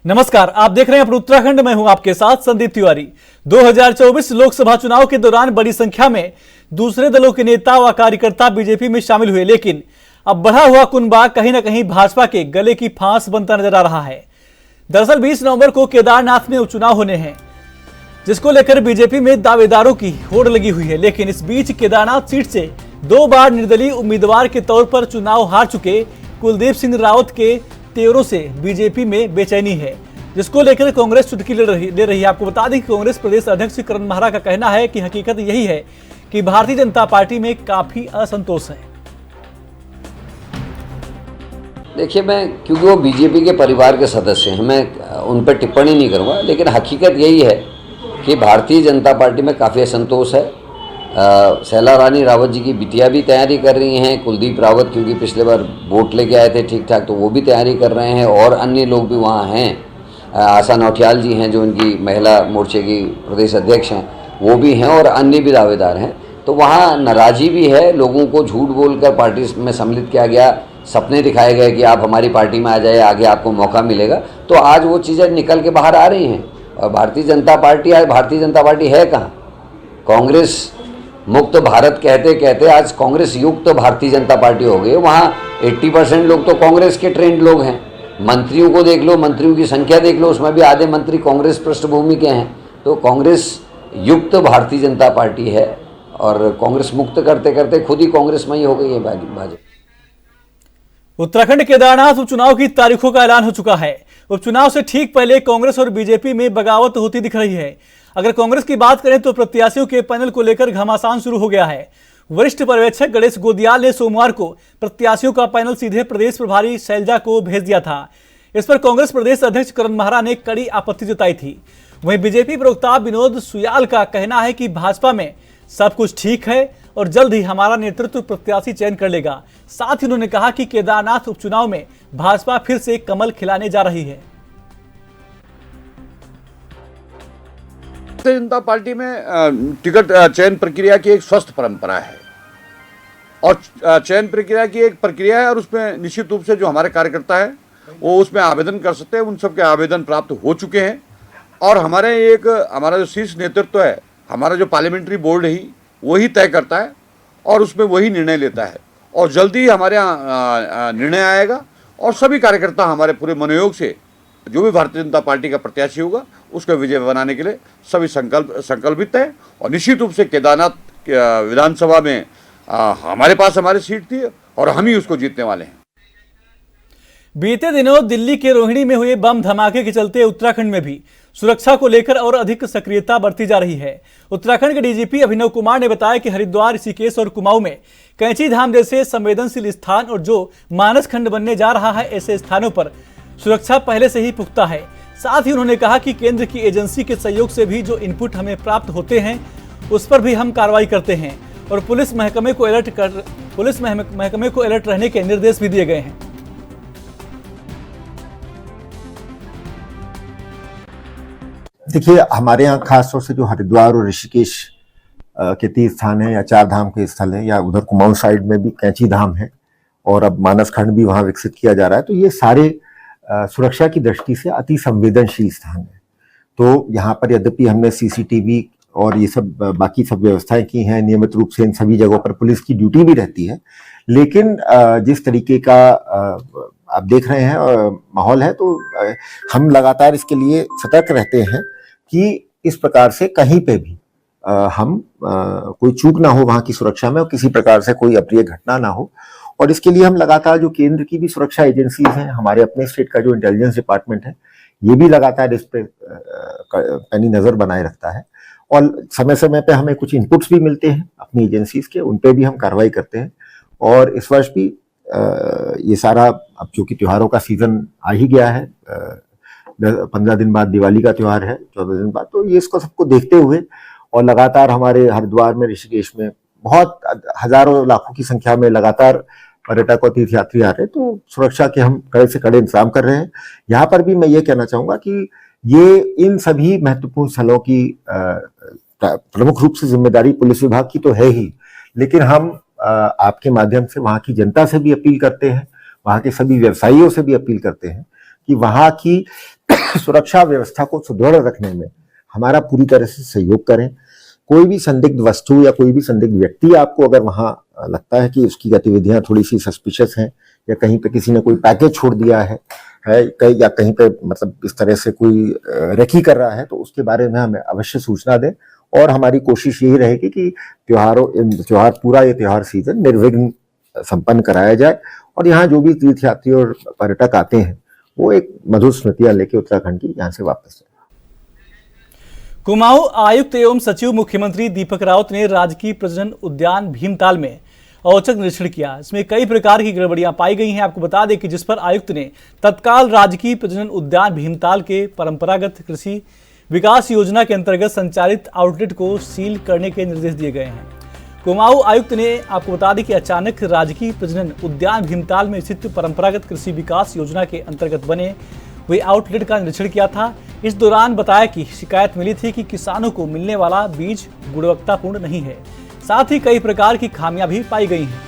नमस्कार, आप देख रहे हैं अपने उत्तराखंड में हूं आपके साथ संदीप तिवारी। 2024 लोकसभा चुनाव के दौरान बड़ी संख्या में दूसरे दलों के नेता व कार्यकर्ता बीजेपी में शामिल हुए, लेकिन अब बढ़ा हुआ कुनबा कहीं न कहीं भाजपा के गले की फांस बनता नजर आ रहा है। दरअसल 20 नवंबर को केदारनाथ में उपचुनाव होने हैं, जिसको लेकर बीजेपी में दावेदारों की होड़ लगी हुई है। लेकिन इस बीच केदारनाथ सीट से 2 बार निर्दलीय उम्मीदवार के तौर पर चुनाव हार चुके कुलदीप सिंह रावत के तेवरों से बीजेपी में बेचैनी है, जिसको लेकर कांग्रेस चुटकी ले रही है। आपको बता दें कि कांग्रेस प्रदेश अध्यक्ष करण महरा का कहना है कि हकीकत यही है कि भारतीय जनता पार्टी में काफी असंतोष है। देखिए, मैं क्योंकि वो बीजेपी के परिवार के सदस्य हैं, मैं उन पर टिप्पणी नहीं करूँगा, लेकिन हकीकत यही है कि भारतीय जनता पार्टी में काफ़ी असंतोष है। शैला रानी रावत जी की बिटिया भी तैयारी कर रही हैं, कुलदीप रावत क्योंकि पिछले बार वोट लेके आए थे ठीक ठाक, तो वो भी तैयारी कर रहे हैं और अन्य लोग भी वहाँ हैं। आशा नौटियाल जी हैं जो उनकी महिला मोर्चे की प्रदेश अध्यक्ष हैं, वो भी हैं और अन्य भी दावेदार हैं। तो वहाँ नाराज़गी भी है, लोगों को झूठ बोलकर पार्टी में सम्मिलित किया गया, सपने दिखाए गए कि आप हमारी पार्टी में आ जाए, आगे आपको मौका मिलेगा। तो आज वो चीज़ें निकल के बाहर आ रही हैं और भारतीय जनता पार्टी है कहाँ? कांग्रेस मुक्त भारत कहते कहते आज कांग्रेस युक्त भारतीय जनता पार्टी हो गई। वहाँ 80% लोग तो कांग्रेस के ट्रेंड लोग हैं। मंत्रियों को देख लो, मंत्रियों की संख्या देख लो, उसमें भी आधे मंत्री कांग्रेस पृष्ठभूमि के हैं। तो कांग्रेस युक्त भारतीय जनता पार्टी है और कांग्रेस मुक्त करते करते खुद ही कांग्रेस में ही हो गई है भाजपा। उत्तराखंड केदारनाथ उपचुनाव की तारीखों का ऐलान हो चुका है। उपचुनाव से ठीक पहले कांग्रेस और बीजेपी में बगावत होती दिख रही है। अगर कांग्रेस की बात करें तो प्रत्याशियों के पैनल को लेकर घमासान शुरू हो गया है। वरिष्ठ पर्यवेक्षक गणेश गोदियाल ने सोमवार को प्रत्याशियों का पैनल सीधे प्रदेश प्रभारी शैलजा को भेज दिया था। इस पर कांग्रेस प्रदेश अध्यक्ष करण महरा ने कड़ी आपत्ति जताई थी। वहीं बीजेपी प्रवक्ता विनोद सुयाल का कहना है कि भाजपा में सब कुछ ठीक है और जल्द ही हमारा नेतृत्व प्रत्याशी चयन कर लेगा। साथ ही उन्होंने कहा कि केदारनाथ उपचुनाव में भाजपा फिर से कमल खिलाने जा रही है। भारतीय जनता पार्टी में टिकट चयन प्रक्रिया की एक स्वस्थ परंपरा है और चयन प्रक्रिया की एक प्रक्रिया है और उसमें निश्चित रूप से जो हमारे कार्यकर्ता है वो उसमें आवेदन कर सकते हैं। उन सबके आवेदन प्राप्त हो चुके हैं और हमारा जो शीर्ष नेतृत्व है, हमारा जो पार्लियामेंट्री बोर्ड है वही तय करता है और उसमें वही निर्णय लेता है और जल्दी ही हमारे यहाँ निर्णय आएगा और सभी कार्यकर्ता हमारे पूरे मनोयोग से जो भी भारतीय जनता पार्टी का प्रत्याशी होगा उसको विजय बनाने के लिए सभी संकल्पित है। और निश्चित रूप से केदारनाथ विधानसभा में हमारे पास हमारी सीट थी और हम ही उसको जीतने वाले हैं। बीते दिनों दिल्ली के रोहिणी में हुए बम धमाके के चलते उत्तराखंड में भी सुरक्षा को लेकर और अधिक सक्रियता बढ़ती जा रही है। उत्तराखंड के डीजीपी अभिनव कुमार ने बताया कि हरिद्वार, ऋषिकेश और कुमाऊं में कैंची धाम जैसे संवेदनशील स्थान और जो मानस खंड बनने जा रहा है, ऐसे स्थानों पर सुरक्षा पहले से ही पुख्ता है। साथ ही उन्होंने कहा कि केंद्र की एजेंसी के सहयोग से भी जो इनपुट हमें प्राप्त होते हैं उस पर भी हम कार्रवाई करते हैं और पुलिस महकमे को अलर्ट रहने के निर्देश भी दिए गए हैं। देखिए, हमारे यहाँ खासतौर से जो हरिद्वार और ऋषिकेश के तीर्थ स्थान है या 4 धाम के स्थल है, या उधर कुमाऊं साइड में भी कैंची धाम है और अब मानस खंड भी वहां विकसित किया जा रहा है, तो ये सारे सुरक्षा की दृष्टि से अति संवेदनशील स्थान है। तो यहाँ पर यद्यपि हमने सीसीटीवी और ये सब बाकी सब व्यवस्थाएं की हैं, नियमित रूप से इन सभी जगहों पर पुलिस की ड्यूटी भी रहती है, लेकिन जिस तरीके का आप देख रहे हैं माहौल है, तो हम लगातार इसके लिए सतर्क रहते हैं कि इस प्रकार से कहीं पे भी हम कोई चूक ना हो वहाँ की सुरक्षा में और किसी प्रकार से कोई अप्रिय घटना ना हो। और इसके लिए हम लगातार जो केंद्र की भी सुरक्षा एजेंसीज हैं, हमारे अपने स्टेट का जो इंटेलिजेंस डिपार्टमेंट है, ये भी लगातार इस पे पैनी नजर बनाए रखता है और समय समय पे हमें कुछ इनपुट्स भी मिलते हैं अपनी एजेंसीज के, उन पे भी हम कार्रवाई करते हैं। और इस वर्ष भी ये सारा, अब चूंकि त्योहारों का सीजन आ ही गया है, 15 दिन बाद दिवाली का त्योहार है, 14 दिन बाद, तो ये इसको सबको देखते हुए और लगातार हमारे हरिद्वार में, ऋषिकेश में बहुत हजारों लाखों की संख्या में लगातार पर्यटक और तीर्थयात्री आ रहे हैं, तो सुरक्षा के हम कड़े से कड़े इंतजाम कर रहे हैं। यहाँ पर भी मैं ये कहना चाहूंगा कि ये इन सभी महत्वपूर्ण स्थलों की प्रमुख रूप से जिम्मेदारी पुलिस विभाग की तो है ही, लेकिन हम आपके माध्यम से वहाँ की जनता से भी अपील करते हैं, वहाँ के सभी व्यवसायियों से भी अपील करते हैं कि वहाँ की सुरक्षा व्यवस्था को सुदृढ़ रखने में हमारा पूरी तरह से सहयोग करें। कोई भी संदिग्ध वस्तु या कोई भी संदिग्ध व्यक्ति आपको अगर वहां लगता है कि उसकी गतिविधियां थोड़ी सी सस्पिशियस हैं या कहीं पे किसी ने कोई पैकेज छोड़ दिया है या कहीं पे मतलब इस तरह से कोई रेकी कर रहा है, तो उसके बारे में हमें अवश्य सूचना दें। और हमारी कोशिश यही रहेगी कि पूरा ये त्योहार सीजन निर्विघ्न संपन्न कराया जाए और यहाँ जो भी तीर्थयात्री और पर्यटक आते हैं वो एक मधुर स्मृतियां लेके उत्तराखंड की यहाँ से वापस जाए। कुमाऊं आयुक्त एवं सचिव मुख्यमंत्री दीपक रावत ने राजकीय प्रजनन उद्यान भीमताल में औचक निरीक्षण किया। इसमें कई प्रकार की गड़बड़ियां पाई गई हैं। आपको बता दें कि जिस पर आयुक्त ने तत्काल राजकीय प्रजनन उद्यान भीमताल के परंपरागत कृषि विकास योजना के अंतर्गत संचालित आउटलेट को सील करने के निर्देश दिए गए हैं। कुमाऊं आयुक्त ने आपको बता दें कि अचानक राजकीय प्रजनन उद्यान भीमताल में स्थित परंपरागत कृषि विकास योजना के अंतर्गत बने हुए आउटलेट का निरीक्षण किया था। इस दौरान बताया कि शिकायत मिली थी कि किसानों को मिलने वाला बीज गुणवत्तापूर्ण नहीं है, साथ ही कई प्रकार की खामियां भी पाई गई हैं।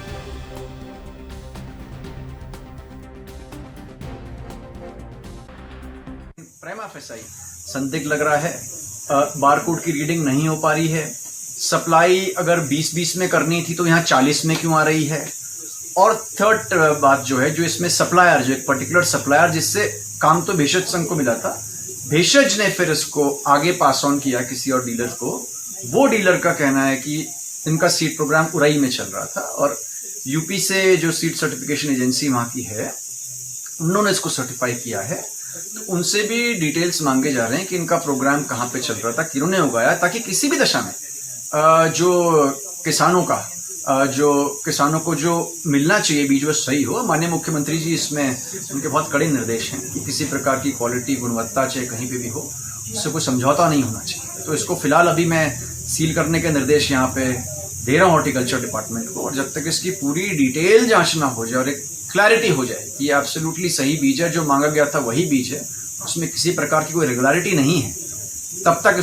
प्रेमा फेसाई संदिग्ध लग रहा है, बारकोड की रीडिंग नहीं हो पा रही है, सप्लाई अगर 20-20 में करनी थी तो यहाँ 40 में क्यों आ रही है। और थर्ड बात जो है, जो इसमें सप्लायर, जो एक पर्टिकुलर सप्लायर जिससे काम तो भेषज संघ को मिला था, भेषज ने फिर इसको आगे पास ऑन किया किसी और डीलर को। वो डीलर का कहना है कि इनका सीड प्रोग्राम उरई में चल रहा था और यूपी से जो सीड सर्टिफिकेशन एजेंसी वहाँ की है उन्होंने इसको सर्टिफाई किया है। तो उनसे भी डिटेल्स मांगे जा रहे हैं कि इनका प्रोग्राम कहाँ पे चल रहा था, किन्होंने उगाया, ताकि किसी भी दशा में जो किसानों को जो मिलना चाहिए बीज वो सही हो। माननीय मुख्यमंत्री जी इसमें उनके बहुत कड़े निर्देश हैं कि किसी प्रकार की क्वालिटी गुणवत्ता चाहे कहीं पे भी हो उससे कोई समझौता नहीं होना चाहिए। तो इसको फिलहाल अभी मैं सील करने के निर्देश यहाँ पे दे रहा हूँ हॉर्टिकल्चर डिपार्टमेंट को, और जब तक इसकी पूरी डिटेल जांच ना हो जाए और एक क्लैरिटी हो जाए कि एब्सोल्युटली सही बीज है, जो मांगा गया था वही बीज है, उसमें किसी प्रकार की कोई रेगुलरिटी नहीं है, तब तक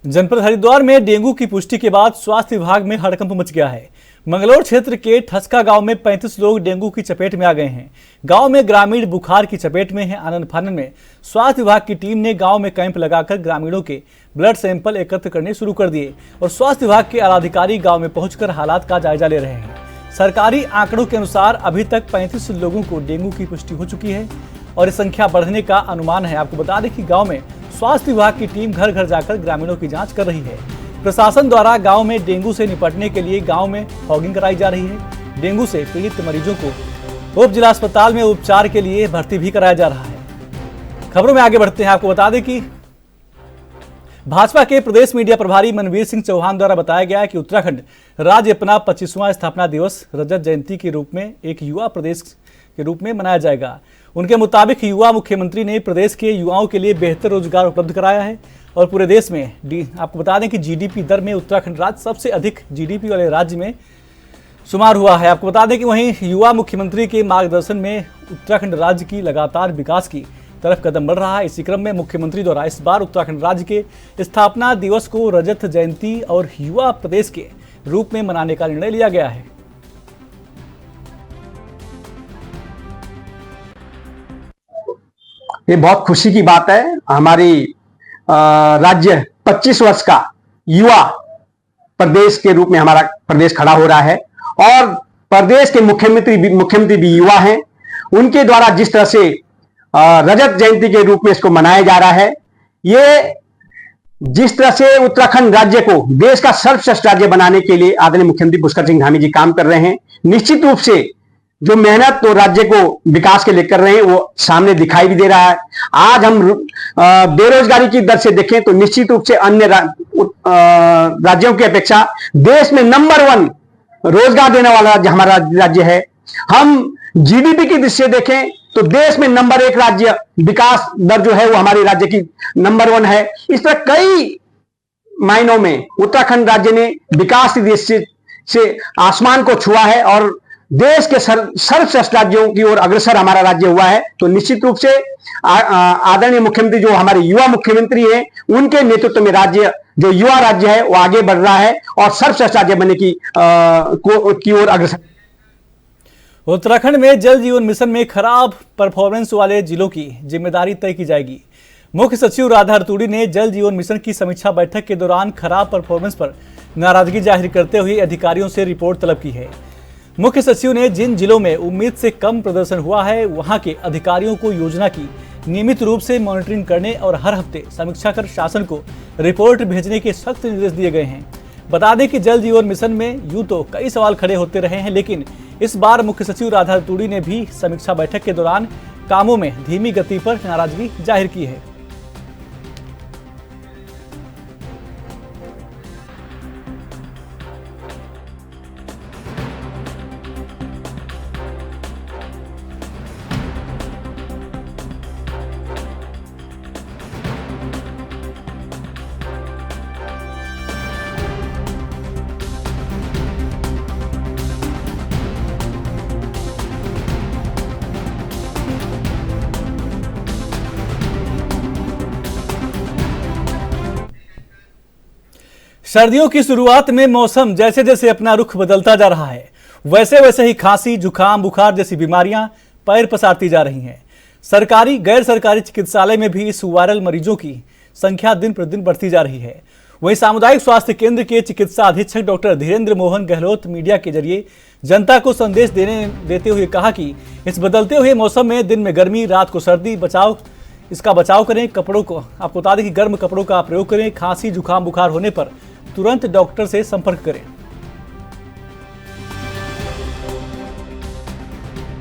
जनपद हरिद्वार में डेंगू की पुष्टि के बाद स्वास्थ्य विभाग में हड़कंप मच गया है। मंगलौर क्षेत्र के ठसका गांव में 35 लोग डेंगू की चपेट में आ गए हैं। गांव में ग्रामीण बुखार की चपेट में हैं। आनन फानन में स्वास्थ्य विभाग की टीम ने गांव में कैंप लगाकर ग्रामीणों के ब्लड सैंपल एकत्र करने शुरू कर दिए और स्वास्थ्य विभाग के आलाधिकारी गाँव में पहुंचकर हालात का जायजा ले रहे हैं। सरकारी आंकड़ों के अनुसार अभी तक 35 लोगों को डेंगू की पुष्टि हो चुकी है और इस संख्या बढ़ने का अनुमान है। आपको बता दें कि गांव में स्वास्थ्य विभाग की टीम घर घर जाकर ग्रामीणों की जांच कर रही है। प्रशासन द्वारा गांव में डेंगू से निपटने के लिए गांव में फॉगिंग कराई जा रही है। डेंगू से पीड़ित मरीजों को उप जिला अस्पताल में उपचार के लिए भर्ती भी कराया जा रहा है। खबरों में आगे बढ़ते हैं। आपको बता दें कि भाजपा के प्रदेश मीडिया प्रभारी मनवीर सिंह चौहान द्वारा बताया गया है कि उत्तराखंड राज्य अपना 25वां स्थापना दिवस रजत जयंती के रूप में एक युवा प्रदेश के रूप में मनाया जाएगा। उनके मुताबिक युवा मुख्यमंत्री ने प्रदेश के युवाओं के लिए बेहतर रोजगार उपलब्ध कराया है और पूरे देश में आपको बता दें कि जीडीपी दर में उत्तराखंड राज्य सबसे अधिक जीडीपी वाले राज्य में शुमार हुआ है। आपको बता दें कि वहीं युवा मुख्यमंत्री के मार्गदर्शन में उत्तराखंड राज्य की लगातार विकास की तरफ कदम बढ़ रहा है। इसी क्रम में मुख्यमंत्री द्वारा इस बार उत्तराखंड राज्य के स्थापना दिवस को रजत जयंती और युवा प्रदेश के रूप में मनाने का निर्णय लिया गया है। ये बहुत खुशी की बात है। हमारी राज्य 25 वर्ष का युवा प्रदेश के रूप में हमारा प्रदेश खड़ा हो रहा है और प्रदेश के मुख्यमंत्री भी युवा हैं। उनके द्वारा जिस तरह से रजत जयंती के रूप में इसको मनाया जा रहा है, ये जिस तरह से उत्तराखंड राज्य को देश का सर्वश्रेष्ठ राज्य बनाने के लिए आदरणीय मुख्यमंत्री पुष्कर सिंह धामी जी काम कर रहे हैं। निश्चित रूप से जो मेहनत तो राज्य को विकास के लिए कर रहे हैं वो सामने दिखाई भी दे रहा है। आज हम बेरोजगारी की दर से देखें तो निश्चित रूप से अन्य राज्यों की अपेक्षा देश में नंबर 1 रोजगार देने वाला राज्य हमारा राज्य है। हम जीडीपी की दृष्टि से देखें तो देश में नंबर 1 राज्य विकास दर जो है वो हमारे राज्य की नंबर 1 है। इस तरह कई मायनों में उत्तराखंड राज्य ने विकास की दृष्टि से आसमान को छुआ है और देश के सर्वश्रेष्ठ राज्यों की ओर अग्रसर हमारा राज्य हुआ है। तो निश्चित रूप से आदरणीय मुख्यमंत्री जो हमारे युवा मुख्यमंत्री हैं, उनके नेतृत्व में राज्य जो युवा राज्य है वो आगे बढ़ रहा है और सर्वश्रेष्ठ राज्य बनने की ओर अग्रसर। उत्तराखंड में जल जीवन मिशन में खराब परफॉर्मेंस वाले जिलों की जिम्मेदारी तय की जाएगी। मुख्य सचिव राधा रतूड़ी ने जल जीवन मिशन की समीक्षा बैठक के दौरान खराब परफॉर्मेंस पर नाराजगी जाहिर करते हुए अधिकारियों से रिपोर्ट तलब की है। मुख्य सचिव ने जिन जिलों में उम्मीद से कम प्रदर्शन हुआ है वहां के अधिकारियों को योजना की नियमित रूप से मॉनिटरिंग करने और हर हफ्ते समीक्षा कर शासन को रिपोर्ट भेजने के सख्त निर्देश दिए गए हैं। बता दें कि जल जीवन मिशन में यूं तो कई सवाल खड़े होते रहे हैं, लेकिन इस बार मुख्य सचिव राधा रतूड़ी ने भी समीक्षा बैठक के दौरान कामों में धीमी गति पर नाराजगी जाहिर की है। सर्दियों की शुरुआत में मौसम जैसे जैसे अपना रुख बदलता जा रहा है, वैसे वैसे ही खांसी, जुकाम, बुखार जैसी बीमारियां पैर पसारती जा रही हैं। सरकारी गैर सरकारी चिकित्सालय में भी इस वायरल मरीजों की संख्या दिन प्रतिदिन बढ़ती जा रही है। वहीं सामुदायिक स्वास्थ्य केंद्र के चिकित्सा अधीक्षक डॉक्टर धीरेन्द्र मोहन गहलोत मीडिया के जरिए जनता को संदेश देते हुए कहा कि इस बदलते हुए मौसम में दिन में गर्मी, रात को सर्दी, इसका बचाव करें। कपड़ों को आपको बता दें कि गर्म कपड़ों का प्रयोग करें। खांसी, जुकाम, बुखार होने पर तुरंत डॉक्टर से संपर्क करें।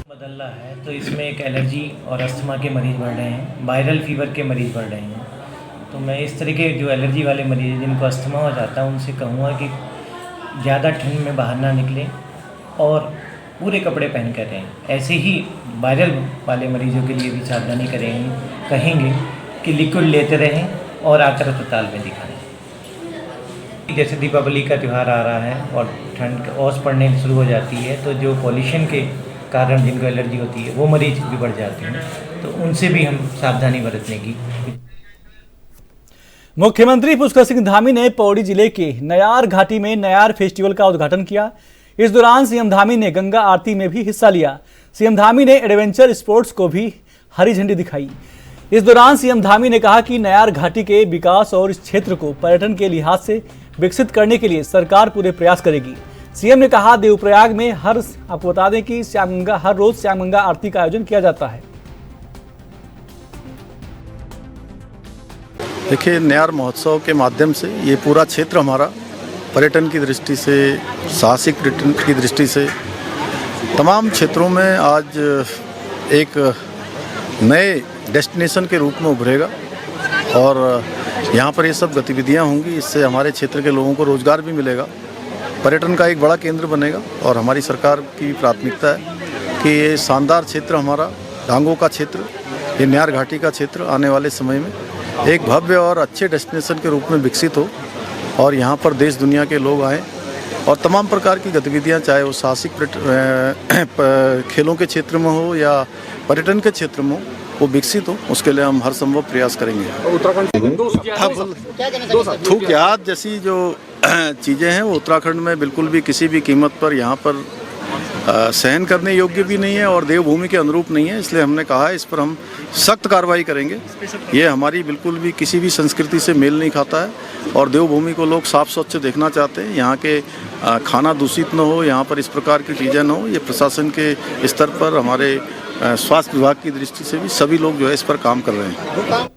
बदल रहा है तो इसमें एक एलर्जी और अस्थमा के मरीज बढ़ रहे हैं, वायरल फीवर के मरीज बढ़ रहे हैं। तो मैं इस तरह के जो एलर्जी वाले मरीज हैं जिनको अस्थमा हो जाता है उनसे कहूँगा कि ज़्यादा ठंड में बाहर ना निकलें और पूरे कपड़े पहन कर रहें। ऐसे ही वायरल वाले मरीजों के लिए भी सावधानी कहेंगे कि लिक्विड लेते रहें और आकर अस्पताल में दिखाएं। जैसे दीपावली का त्यौहार आ रहा है और ठंड ओस पड़ने शुरू हो जाती है तो जो पॉल्यूशन के कारण जिनको एलर्जी होती है वो मरीज भी बढ़ जाते हैं, तो उनसे भी हम सावधानी बरतने की। मुख्यमंत्री पुष्कर सिंह धामी ने पौड़ी जिले के नयार घाटी में नयार फेस्टिवल का उद्घाटन किया। इस दौरान सीएम धामी ने गंगा आरती में भी हिस्सा लिया। सीएम धामी ने एडवेंचर स्पोर्ट्स को भी हरी झंडी दिखाई। इस दौरान सीएम धामी ने कहा कि नयार घाटी के विकास और इस क्षेत्र को पर्यटन के लिहाज से विकसित करने के लिए सरकार पूरे प्रयास करेगी। सीएम ने कहा देवप्रयाग में आपको बता दें कि हर रोज श्यामगंगा आरती का आयोजन किया जाता है। देखिए, नयार महोत्सव के माध्यम से ये पूरा क्षेत्र हमारा पर्यटन की दृष्टि से, साहसिक पर्यटन की दृष्टि से तमाम क्षेत्रों में आज एक नए डेस्टिनेशन के रूप में उभरेगा और यहाँ पर ये सब गतिविधियाँ होंगी। इससे हमारे क्षेत्र के लोगों को रोज़गार भी मिलेगा, पर्यटन का एक बड़ा केंद्र बनेगा। और हमारी सरकार की प्राथमिकता है कि ये शानदार क्षेत्र हमारा डांगों का क्षेत्र, ये नयार घाटी का क्षेत्र आने वाले समय में एक भव्य और अच्छे डेस्टिनेशन के रूप में विकसित हो और यहाँ पर देश दुनिया के लोग आएँ और तमाम प्रकार की गतिविधियाँ, चाहे वो साहसिक खेलों के क्षेत्र में हो या पर्यटन के क्षेत्र में हो, वो विकसित हो। उसके लिए हम हर संभव प्रयास करेंगे। थूक याद जैसी जो चीज़ें हैं वो उत्तराखंड में बिल्कुल भी किसी भी कीमत पर यहाँ पर सहन करने योग्य भी नहीं है और देवभूमि के अनुरूप नहीं है। इसलिए हमने कहा है इस पर हम सख्त कार्रवाई करेंगे। ये हमारी बिल्कुल भी किसी भी संस्कृति से मेल नहीं खाता है और देवभूमि को लोग साफ स्वच्छ देखना चाहते हैं। यहाँ के खाना दूषित न हो, यहाँ पर इस प्रकार की चीज़ें न हो। ये प्रशासन के स्तर पर हमारे स्वास्थ्य विभाग की दृष्टि से भी सभी लोग जो है इस पर काम कर रहे हैं।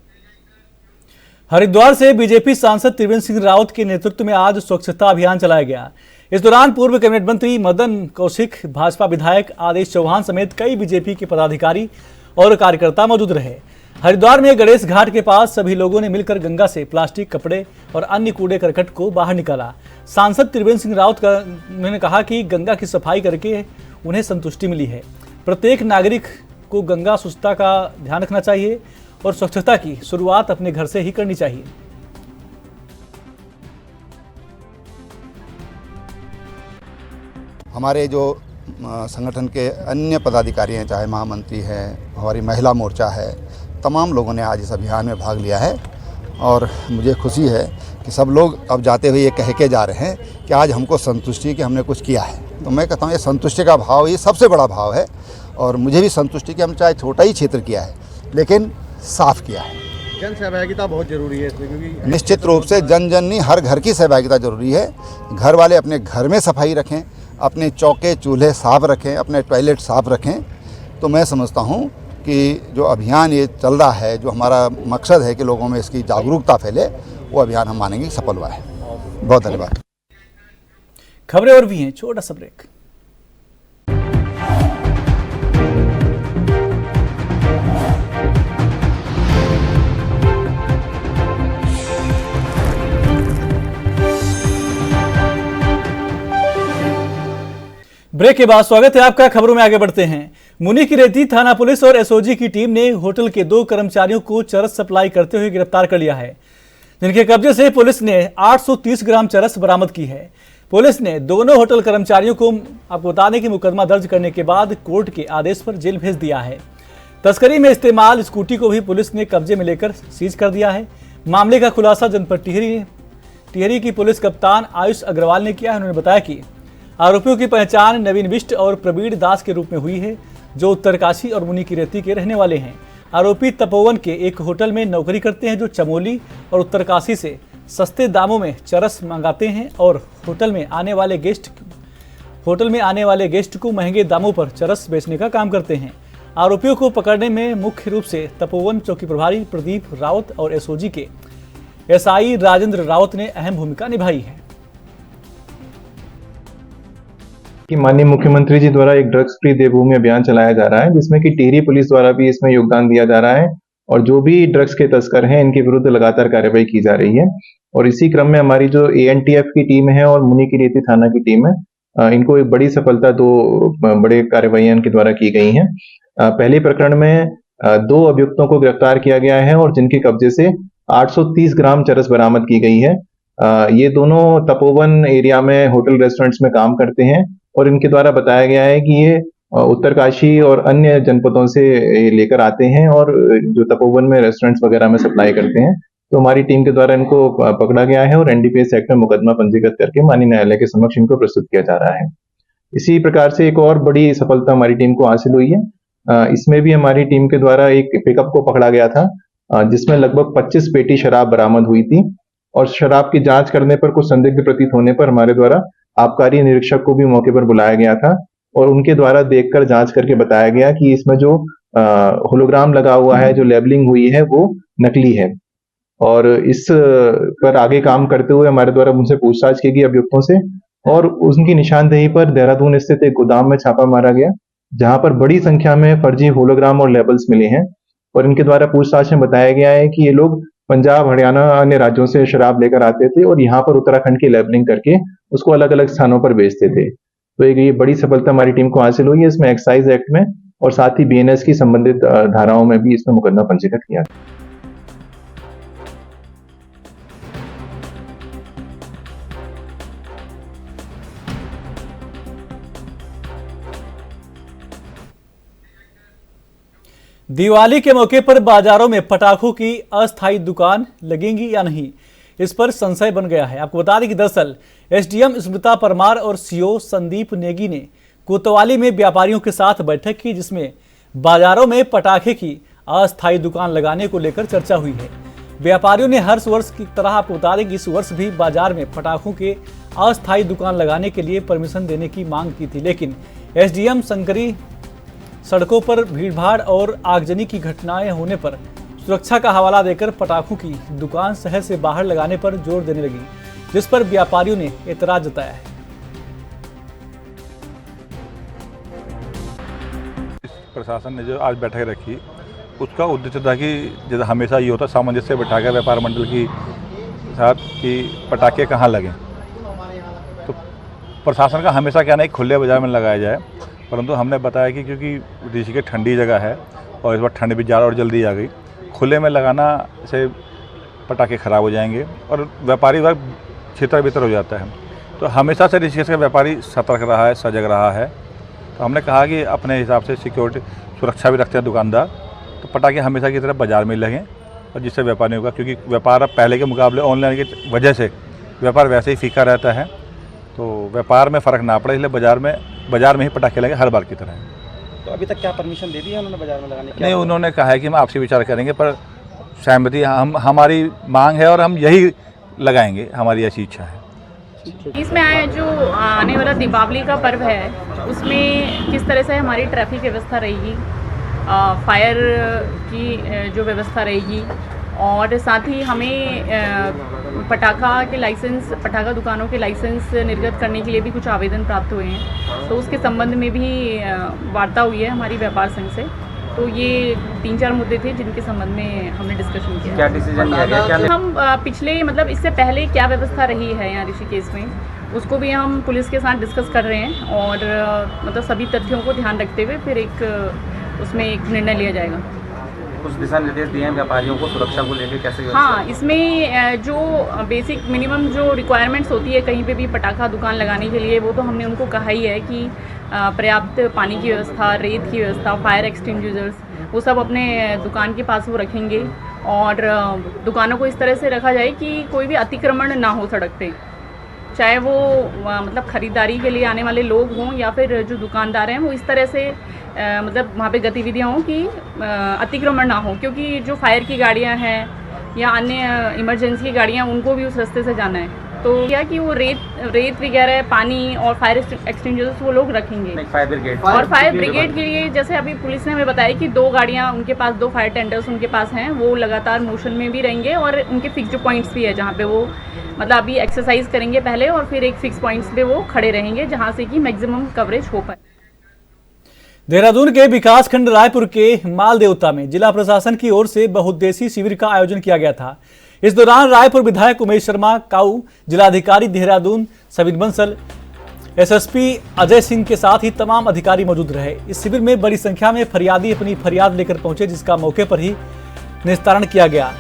हरिद्वार से बीजेपी सांसद त्रिवेंद्र सिंह रावत के नेतृत्व में आज स्वच्छता अभियान चलाया गया। इस दौरान पूर्व कैबिनेट मंत्री मदन कौशिक, भाजपा विधायक आदेश चौहान समेत कई बीजेपी के पदाधिकारी और कार्यकर्ता मौजूद रहे। हरिद्वार में गणेश घाट के पास सभी लोगों ने मिलकर गंगा से प्लास्टिक, कपड़े और अन्य कूड़े करकट को बाहर निकाला। सांसद त्रिवेंद्र सिंह रावत ने कहा कि गंगा की सफाई करके उन्हें संतुष्टि मिली है। प्रत्येक नागरिक को गंगा स्वच्छता का ध्यान रखना चाहिए और स्वच्छता की शुरुआत अपने घर से ही करनी चाहिए। हमारे जो संगठन के अन्य पदाधिकारी हैं, चाहे महामंत्री हैं, हमारी महिला मोर्चा है, तमाम लोगों ने आज इस अभियान में भाग लिया है और मुझे खुशी है कि सब लोग अब जाते हुए ये कह के जा रहे हैं कि आज हमको संतुष्टि कि हमने कुछ किया है। तो मैं कहता हूँ ये संतुष्टि का भाव ये सबसे बड़ा भाव है। और मुझे भी संतुष्टि कि हम चाहे छोटा ही क्षेत्र किया है लेकिन साफ किया है। जन सहभागिता बहुत जरूरी है इसमें, क्योंकि निश्चित रूप से जन जन नहीं, हर घर की सहभागिता जरूरी है। घर वाले अपने घर में सफाई रखें, अपने चौके चूल्हे साफ रखें, अपने टॉयलेट साफ रखें। तो मैं समझता हूँ कि जो अभियान ये चल रहा है, जो हमारा मकसद है कि लोगों में इसकी जागरूकता फैले, वो अभियान हम मानेंगे सफल हुआ है। बहुत धन्यवाद। खबरें और भी हैं, छोटा सा ब्रेक। ब्रेक के बाद स्वागत है आपका। खबरों में आगे बढ़ते हैं। मुनीकीरेती थाना पुलिस और एसओजी की टीम ने होटल के 2 कर्मचारियों को चरस सप्लाई करते हुए गिरफ्तार कर लिया है, जिनके कब्जे से पुलिस ने 830 ग्राम चरस बरामद की है। पुलिस ने दोनों होटल कर्मचारियों को आपको बता दें कि मुकदमा दर्ज करने के बाद कोर्ट के आदेश पर जेल भेज दिया है। तस्करी में इस्तेमाल स्कूटी को भी पुलिस ने कब्जे में लेकर सीज कर दिया है। मामले का खुलासा जनपद टिहरी की पुलिस कप्तान आयुष अग्रवाल ने किया है। उन्होंने बताया कि आरोपियों की पहचान नवीन बिष्ट और प्रवीण दास के रूप में हुई है, जो उत्तरकाशी और मुनीकीरेती के रहने वाले हैं। आरोपी तपोवन के एक होटल में नौकरी करते हैं, जो चमोली और उत्तरकाशी से सस्ते दामों में चरस मंगाते हैं और होटल में आने वाले गेस्ट को महंगे दामों पर चरस बेचने का काम करते हैं। आरोपियों को पकड़ने में मुख्य रूप से तपोवन चौकी प्रभारी प्रदीप रावत और एसओजी के एसआई राजेंद्र रावत ने अहम भूमिका निभाई है। कि माननीय मुख्यमंत्री जी द्वारा एक ड्रग्स फ्री देवभूमि अभियान चलाया जा रहा है, जिसमें कि टिहरी पुलिस द्वारा भी इसमें योगदान दिया जा रहा है और जो भी ड्रग्स के तस्कर हैं इनके विरुद्ध लगातार कार्रवाई की जा रही है। और इसी क्रम में हमारी जो एएनटीएफ की टीम है और मुनीकीरेती थाना की टीम है, इनको एक बड़ी सफलता 2 बड़े कार्रवाइयां इनके द्वारा की गई हैं। पहले प्रकरण में 2 अभियुक्तों को गिरफ्तार किया गया है और जिनके कब्जे से 830 ग्राम चरस बरामद की गई है। ये दोनों तपोवन एरिया में होटल रेस्टोरेंट्स में काम करते हैं और इनके द्वारा बताया गया है कि ये उत्तरकाशी और अन्य जनपदों से लेकर आते हैं और जो तपोवन में रेस्टोरेंट्स वगैरह में सप्लाई करते हैं। तो हमारी टीम के द्वारा इनको पकड़ा गया है और एनडीपीएस एक्ट में मुकदमा पंजीकृत करके माननीय न्यायालय के समक्ष इनको प्रस्तुत किया जा रहा है। इसी प्रकार से एक और बड़ी सफलता हमारी टीम को हासिल हुई है। इसमें भी हमारी टीम के द्वारा एक पिकअप को पकड़ा गया था, जिसमें लगभग 25 पेटी शराब बरामद हुई थी और शराब की जांच करने पर कुछ संदिग्ध प्रतीत होने पर हमारे द्वारा आबकारी निरीक्षक को भी मौके पर बुलाया गया था और उनके द्वारा देखकर जांच करके बताया गया कि इसमें जो होलोग्राम लगा हुआ है, जो लेबलिंग हुई है, वो नकली है। और इस पर आगे काम करते हुए हमारे द्वारा उनसे पूछताछ की गई अभियुक्तों से और उनकी निशानदेही पर देहरादून स्थित एक गोदाम में छापा मारा गया, जहां पर बड़ी संख्या में फर्जी होलोग्राम और लेबल्स मिले हैं। और इनके द्वारा पूछताछ में बताया गया है कि ये लोग पंजाब, हरियाणा, अन्य राज्यों से शराब लेकर आते थे और यहाँ पर उत्तराखंड की लेबलिंग करके उसको अलग अलग स्थानों पर बेचते थे। तो ये बड़ी सफलता हमारी टीम को हासिल हुई है। इसमें एक्साइज एक्ट में और साथ ही बीएनएस की संबंधित धाराओं में भी इसमें मुकदमा पंजीकृत किया। दिवाली के मौके पर बाजारों में पटाखों की अस्थायी दुकान लगेंगी या नहीं, इस पर संशय बन गया है। आपको बता दें कि दरअसल एसडीएम स्मृता परमार और सीओ संदीप नेगी ने कोतवाली में व्यापारियों के साथ बैठक की, जिसमें बाजारों में पटाखे की अस्थायी दुकान लगाने को लेकर चर्चा हुई है। व्यापारियों ने हर वर्ष की तरह आपको बता दें कि इस वर्ष भी बाजार में पटाखों के अस्थायी दुकान लगाने के लिए परमिशन देने की मांग की थी, लेकिन एसडीएम शंकरी सड़कों पर भीड़भाड़ और आगजनी की घटनाएं होने पर सुरक्षा का हवाला देकर पटाखों की दुकान शहर से बाहर लगाने पर जोर देने लगी, जिस पर व्यापारियों ने एतराज जताया है। प्रशासन ने जो आज बैठक रखी, उसका उद्देश्य था कि जैसे हमेशा ये होता सामंजस्य बैठा कर व्यापार मंडल की साथ कि पटाखे कहाँ लगें। तो प्रशासन का हमेशा कहना है खुले बाजार में लगाया जाए, परंतु हमने बताया कि क्योंकि ऋषिकेश ठंडी जगह है और इस बार ठंड भी ज़्यादा और जल्दी आ गई, खुले में लगाना से पटाखे ख़राब हो जाएंगे और व्यापारी वर्ग छितर बितर हो जाता है। तो हमेशा से ऋषिकेश का व्यापारी सतर्क रहा है, सजग रहा है। तो हमने कहा कि अपने हिसाब से सिक्योरिटी सुरक्षा भी रखते हैं दुकानदार, तो पटाखे हमेशा की तरह बाज़ार में लगें और जिससे व्यापारियों का, क्योंकि व्यापार अब पहले के मुकाबले ऑनलाइन की वजह से व्यापार वैसे ही फीका रहता है, तो व्यापार में फ़र्क ना पड़े, इसलिए बाज़ार में ही पटाखे लगे हर बार की तरह। तो अभी तक क्या परमिशन दे दी है उन्होंने बाजार में लगाने की? नहीं, उन्होंने कहा है कि हम आपसे विचार करेंगे, पर सहमति हमारी मांग है और हम यही लगाएंगे, हमारी ऐसी इच्छा है। इसमें जो आने वाला दीपावली का पर्व है उसमें किस तरह से हमारी ट्रैफिक व्यवस्था रहेगी, फायर की जो व्यवस्था रहेगी, और साथ ही हमें पटाखा दुकानों के लाइसेंस निर्गत करने के लिए भी कुछ आवेदन प्राप्त हुए हैं, तो उसके संबंध में भी वार्ता हुई है हमारी व्यापार संघ से। तो ये 3-4 मुद्दे थे जिनके संबंध में हमने डिस्कशन किया। क्या डिसीजन लिया गया? क्या हम पिछले मतलब इससे पहले क्या व्यवस्था रही है यहाँ ऋषिकेश में, उसको भी हम पुलिस के साथ डिस्कस कर रहे हैं, और मतलब सभी तथ्यों को ध्यान रखते हुए फिर उसमें एक निर्णय लिया जाएगा। कुछ दिशा निर्देश दिए हैं व्यापारियों को सुरक्षा को लेकर, कैसे? हाँ, इसमें जो बेसिक मिनिमम जो रिक्वायरमेंट्स होती है कहीं पे भी पटाखा दुकान लगाने के लिए, वो तो हमने उनको कहा ही है कि पर्याप्त पानी की व्यवस्था, रेत की व्यवस्था, फायर एक्सटिंग्विशर्स, वो सब अपने दुकान के पास वो रखेंगे, और दुकानों को इस तरह से रखा जाए कि कोई भी अतिक्रमण ना हो सड़क पे, चाहे वो मतलब ख़रीदारी के लिए आने वाले लोग हों या फिर जो दुकानदार हैं, वो इस तरह से मतलब वहाँ पे गतिविधियाँ हों कि अतिक्रमण ना हो, क्योंकि जो फायर की गाड़ियाँ हैं या अन्य इमरजेंसी की गाड़ियाँ, उनको भी उस रास्ते से जाना है, तो क्या कि वो रेत वगैरह, पानी और फायर एक्सटिंग्विशर्स वो लोग रखेंगे। फायर ब्रिगेड के लिए जैसे अभी पुलिस ने हमें बताया कि 2 गाड़ियाँ उनके पास, 2 फायर टेंडर्स उनके पास हैं, वो लगातार मोशन में भी रहेंगे, और उनके फिक्स्ड पॉइंट्स भी है जहाँ पे वो मतलब अभी एक्सरसाइज करेंगे पहले, और फिर एक फिक्स पॉइंट्स पे वो खड़े रहेंगे जहाँ से कि मैक्सिमम कवरेज हो पाए। देहरादून के विकासखंड रायपुर के मालदेवता में जिला प्रशासन की ओर से बहुउद्देशीय शिविर का आयोजन किया गया था। इस दौरान रायपुर विधायक उमेश शर्मा काऊ, जिलाधिकारी देहरादून सविन बंसल, एसएसपी अजय सिंह के साथ ही तमाम अधिकारी मौजूद रहे। इस शिविर में बड़ी संख्या में फरियादी अपनी फरियाद लेकर पहुंचे, जिसका मौके पर ही निस्तारण किया गया।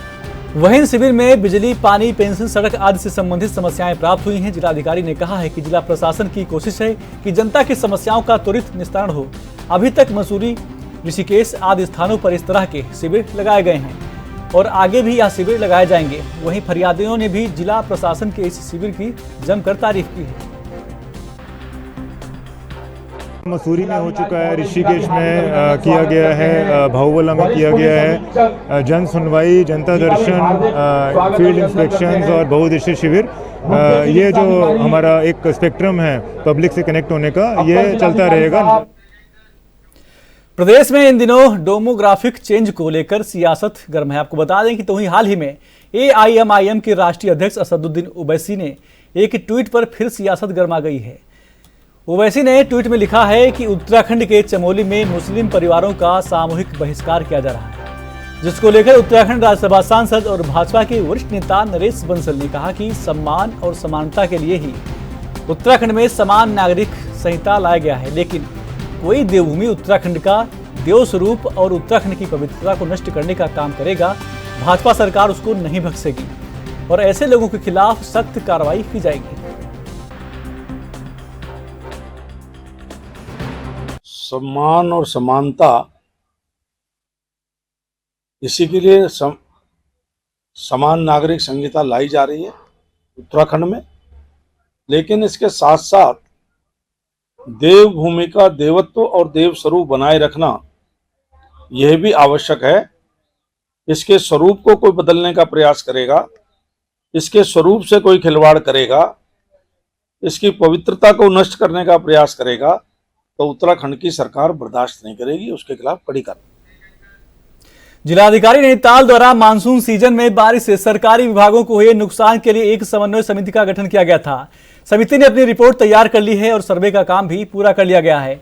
वहीं शिविर में बिजली, पानी, पेंशन, सड़क आदि से संबंधित समस्याएं प्राप्त हुई हैं। जिलाधिकारी ने कहा है कि जिला प्रशासन की कोशिश है कि जनता की समस्याओं का त्वरित निस्तारण हो। अभी तक मसूरी, ऋषिकेश आदि स्थानों पर इस तरह के शिविर लगाए गए हैं और आगे भी यह शिविर लगाए जाएंगे। वहीं फरियादियों ने भी जिला प्रशासन के इस शिविर की जमकर तारीफ की है। मसूरी में हो चुका है, ऋषिकेश में किया गया है, भाऊवला में किया गया है, जन सुनवाई, जनता दर्शन, फील्ड इंस्पेक्शंस और बहुउद्देशीय शिविर। ये जो हमारा एक स्पेक्ट्रम है पब्लिक से कनेक्ट होने का, ये चलता रहेगा। प्रदेश में इन दिनों डेमोग्राफिक चेंज को लेकर सियासत गर्म है। आपको बता दें कि वहीं हाल ही में AIMIM के राष्ट्रीय अध्यक्ष असदुद्दीन ओवैसी ने एक ट्वीट पर फिर सियासत गर्मा गई है। ओवैसी ने ट्वीट में लिखा है कि उत्तराखंड के चमोली में मुस्लिम परिवारों का सामूहिक बहिष्कार किया जा रहा है, जिसको लेकर उत्तराखंड राज्यसभा सांसद और भाजपा के वरिष्ठ नेता नरेश बंसल ने कहा कि सम्मान और समानता के लिए ही उत्तराखंड में समान नागरिक संहिता लाया गया है, लेकिन कोई देवभूमि उत्तराखंड का देव स्वरूप और उत्तराखंड की पवित्रता को नष्ट करने का काम करेगा, भाजपा सरकार उसको नहीं बख्शेगी और ऐसे लोगों के खिलाफ सख्त कार्रवाई की जाएगी। सम्मान और समानता, इसी के लिए समान नागरिक संहिता लाई जा रही है उत्तराखंड में, लेकिन इसके साथ साथ देवभूमि का देवत्व और देव स्वरूप बनाए रखना यह भी आवश्यक है। इसके स्वरूप को कोई बदलने का प्रयास करेगा, इसके स्वरूप से कोई खिलवाड़ करेगा, इसकी पवित्रता को नष्ट करने का प्रयास करेगा, तो उत्तराखंड की सरकार बर्दाश्त नहीं करेगी, उसके खिलाफ कड़ी कार्रवाई। जिलाधिकारी नैनीताल द्वारा मानसून सीजन में बारिश से सरकारी विभागों को हुए नुकसान के लिए एक समन्वय समिति का गठन किया गया था। समिति ने अपनी रिपोर्ट तैयार कर ली है और सर्वे का काम भी पूरा कर लिया गया है।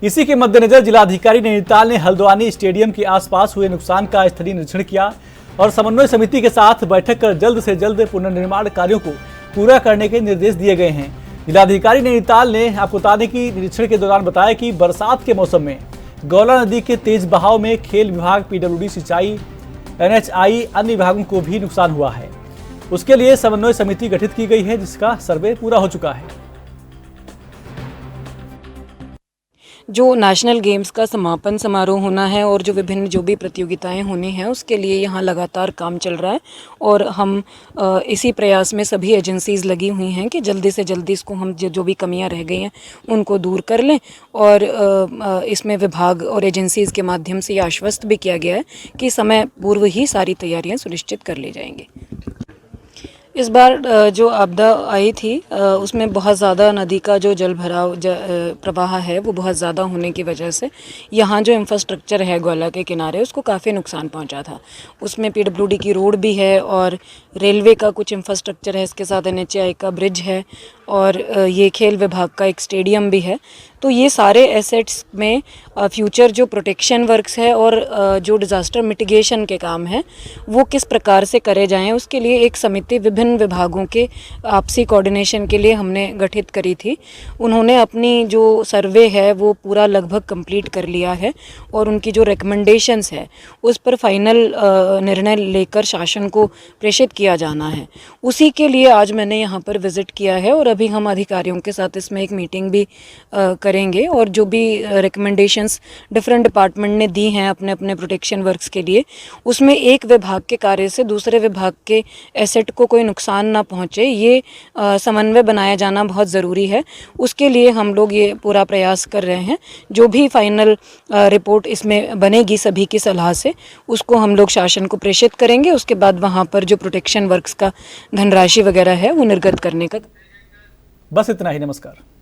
इसी के मद्देनजर जिलाधिकारी नैनीताल ने हल्द्वानी स्टेडियम के आसपास हुए नुकसान का स्थलीय निरीक्षण किया और समन्वय समिति के साथ बैठक कर जल्द से जल्द पुनर्निर्माण कार्यों को पूरा करने के निर्देश दिए गए हैं। जिलाधिकारी नैनीताल ने आपको बता दें कि निरीक्षण के दौरान बताया कि बरसात के मौसम में गौला नदी के तेज बहाव में खेल विभाग, PWD, सिंचाई, NHI, अन्य विभागों को भी नुकसान हुआ है। उसके लिए समन्वय समिति गठित की गई है, जिसका सर्वे पूरा हो चुका है। जो नेशनल गेम्स का समापन समारोह होना है और जो विभिन्न जो भी प्रतियोगिताएं होनी हैं उसके लिए यहाँ लगातार काम चल रहा है और हम इसी प्रयास में सभी एजेंसीज़ लगी हुई हैं कि जल्दी से जल्दी इसको हम जो भी कमियां रह गई हैं उनको दूर कर लें। और इसमें विभाग और एजेंसीज़ के माध्यम से ये आश्वस्त भी किया गया है कि समय पूर्व ही सारी तैयारियां सुनिश्चित कर ली जाएंगी। इस बार जो आपदा आई थी उसमें बहुत ज़्यादा नदी का जो जल भराव प्रवाह है वो बहुत ज़्यादा होने की वजह से यहाँ जो इंफ्रास्ट्रक्चर है ग्वाला के किनारे उसको काफ़ी नुकसान पहुँचा था। उसमें PWD की रोड भी है और रेलवे का कुछ इंफ्रास्ट्रक्चर है, इसके साथ NHAI का ब्रिज है और ये खेल विभाग का एक स्टेडियम भी है। तो ये सारे एसेट्स में फ्यूचर जो प्रोटेक्शन वर्क्स है और जो डिज़ास्टर मिटिगेशन के काम हैं वो किस प्रकार से करे जाएं उसके लिए एक समिति विभिन्न विभागों के आपसी कोऑर्डिनेशन के लिए हमने गठित करी थी। उन्होंने अपनी जो सर्वे है वो पूरा लगभग कंप्लीट कर लिया है और उनकी जो रिकमेंडेशंस है उस पर फाइनल निर्णय लेकर शासन को प्रेषित किया जाना है। उसी के लिए आज मैंने यहाँ पर विज़िट किया है और अभी हम अधिकारियों के साथ इसमें एक मीटिंग भी करेंगे और जो भी रिकमेंडेशंस डिफरेंट डिपार्टमेंट ने दी हैं अपने अपने प्रोटेक्शन वर्क्स के लिए उसमें एक विभाग के कार्य से दूसरे विभाग के एसेट को कोई नुकसान ना पहुंचे, ये समन्वय बनाया जाना बहुत ज़रूरी है। उसके लिए हम लोग ये पूरा प्रयास कर रहे हैं। जो भी फाइनल रिपोर्ट इसमें बनेगी सभी की सलाह से उसको हम लोग शासन को प्रेषित करेंगे। उसके बाद वहाँ पर जो प्रोटेक्शन वर्क्स का धनराशि वगैरह है वो निर्गत करने का। बस इतना ही। नमस्कार।